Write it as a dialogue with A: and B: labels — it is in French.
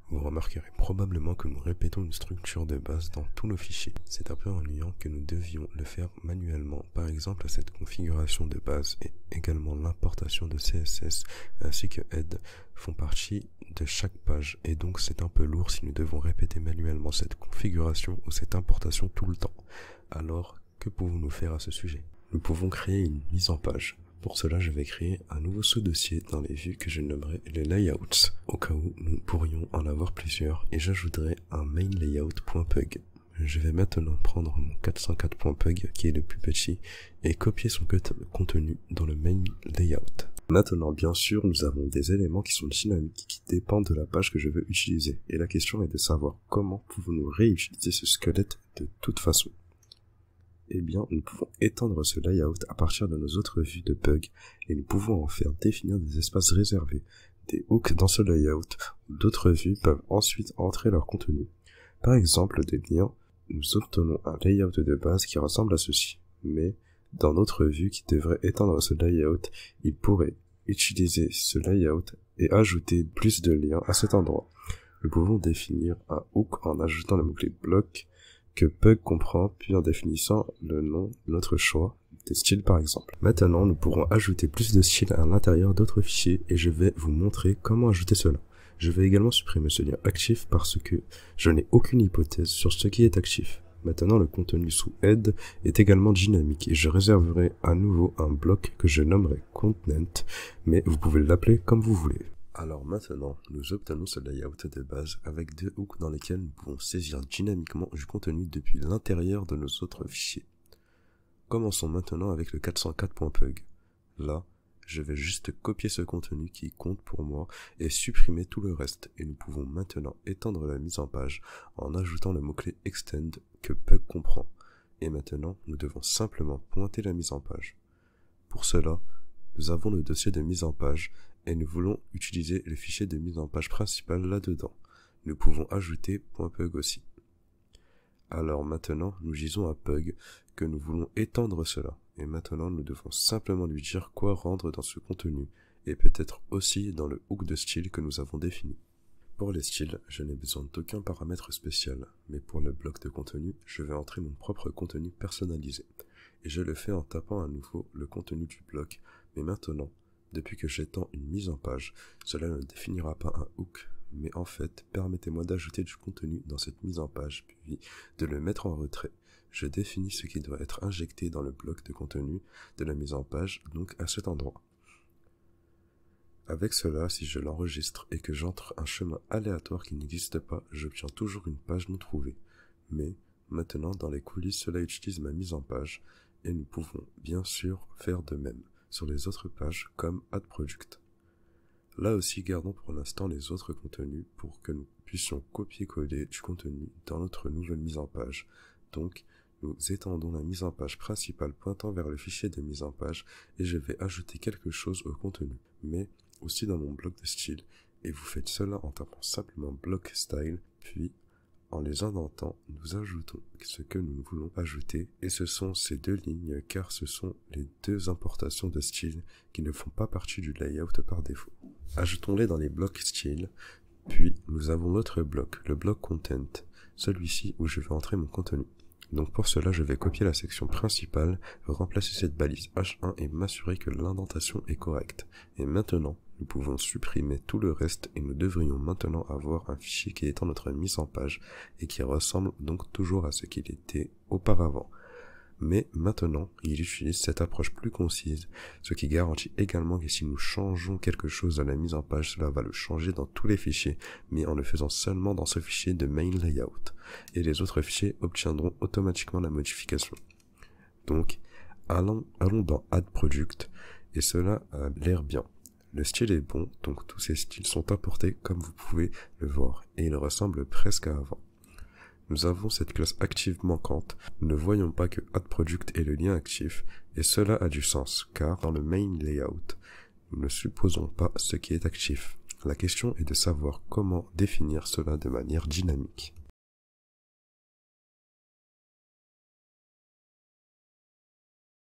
A: Vous remarquerez probablement que nous répétons une structure de base dans tous nos fichiers. C'est un peu ennuyant que nous devions le faire manuellement. Par exemple, cette configuration de base et également l'importation de CSS ainsi que head font partie de chaque page et donc c'est un peu lourd si nous devons répéter manuellement cette configuration ou cette importation tout le temps. Alors, que pouvons-nous faire à ce sujet? Nous pouvons créer une mise en page. Pour cela, je vais créer un nouveau sous-dossier dans les vues que je nommerai les layouts, au cas où nous pourrions en avoir plusieurs, et j'ajouterai un main layout.pug. Je vais maintenant prendre mon 404.pug, qui est le plus petit, et copier son contenu dans le main layout. Maintenant, bien sûr, nous avons des éléments qui sont dynamiques, qui dépendent de la page que je veux utiliser, et la question est de savoir comment pouvons-nous réutiliser ce squelette de toute façon. Eh bien, nous pouvons étendre ce layout à partir de nos autres vues de Pug et nous pouvons en faire définir des espaces réservés, des hooks dans ce layout où d'autres vues peuvent ensuite entrer leur contenu. Par exemple, des liens, nous obtenons un layout de base qui ressemble à ceci, mais dans notre vue qui devrait étendre ce layout, il pourrait utiliser ce layout et ajouter plus de liens à cet endroit. Nous pouvons définir un hook en ajoutant le mot-clé bloc que Pug comprend, puis en définissant le nom de notre choix, des styles par exemple. Maintenant, nous pourrons ajouter plus de styles à l'intérieur d'autres fichiers et je vais vous montrer comment ajouter cela. Je vais également supprimer ce lien actif parce que je n'ai aucune hypothèse sur ce qui est actif. Maintenant, le contenu sous head est également dynamique et je réserverai à nouveau un bloc que je nommerai content, mais vous pouvez l'appeler comme vous voulez. Alors maintenant, nous obtenons ce layout de base avec deux hooks dans lesquels nous pouvons saisir dynamiquement du contenu depuis l'intérieur de nos autres fichiers. Commençons maintenant avec le 404.pug. Là, je vais juste copier ce contenu qui compte pour moi et supprimer tout le reste et nous pouvons maintenant étendre la mise en page en ajoutant le mot-clé extend que Pug comprend. Et maintenant, nous devons simplement pointer la mise en page. Pour cela, nous avons le dossier de mise en page et nous voulons utiliser le fichier de mise en page principal là-dedans. Nous pouvons ajouter .pug aussi. Alors maintenant, nous disons à Pug que nous voulons étendre cela. Et maintenant, nous devons simplement lui dire quoi rendre dans ce contenu et peut-être aussi dans le hook de style que nous avons défini. Pour les styles, je n'ai besoin d'aucun paramètre spécial, mais pour le bloc de contenu, je vais entrer mon propre contenu personnalisé. Et je le fais en tapant à nouveau le contenu du bloc, mais maintenant, depuis que j'étends une mise en page, cela ne définira pas un hook, mais en fait, permettez-moi d'ajouter du contenu dans cette mise en page, puis de le mettre en retrait. Je définis ce qui doit être injecté dans le bloc de contenu de la mise en page, donc à cet endroit. Avec cela, si je l'enregistre et que j'entre un chemin aléatoire qui n'existe pas, j'obtiens toujours une page non trouvée. Mais, maintenant, dans les coulisses, cela utilise ma mise en page, et nous pouvons, bien sûr, faire de même sur les autres pages comme AddProduct. Là aussi, gardons pour l'instant les autres contenus pour que nous puissions copier-coller du contenu dans notre nouvelle mise en page. Donc, nous étendons la mise en page principale pointant vers le fichier de mise en page et je vais ajouter quelque chose au contenu, mais aussi dans mon bloc de style. Et vous faites cela en tapant simplement bloc style, puis en les indentant, nous ajoutons ce que nous voulons ajouter, et ce sont ces deux lignes, car ce sont les deux importations de style qui ne font pas partie du layout par défaut. Ajoutons-les dans les blocs style, puis nous avons notre bloc, le bloc content, celui-ci où je vais entrer mon contenu. Donc pour cela, je vais copier la section principale, remplacer cette balise H1 et m'assurer que l'indentation est correcte. Et maintenant, nous pouvons supprimer tout le reste et nous devrions maintenant avoir un fichier qui est en notre mise en page et qui ressemble donc toujours à ce qu'il était auparavant. Mais maintenant, il utilise cette approche plus concise, ce qui garantit également que si nous changeons quelque chose dans la mise en page, cela va le changer dans tous les fichiers, mais en le faisant seulement dans ce fichier de main layout. Et les autres fichiers obtiendront automatiquement la modification. Donc, allons dans AddProduct, et cela a l'air bien. Le style est bon, donc tous ces styles sont importés comme vous pouvez le voir, et ils ressemblent presque à avant. Nous avons cette classe active manquante, nous ne voyons pas que AddProduct est le lien actif, et cela a du sens, car dans le main layout, nous ne supposons pas ce qui est actif. La question est de savoir comment définir cela de manière dynamique.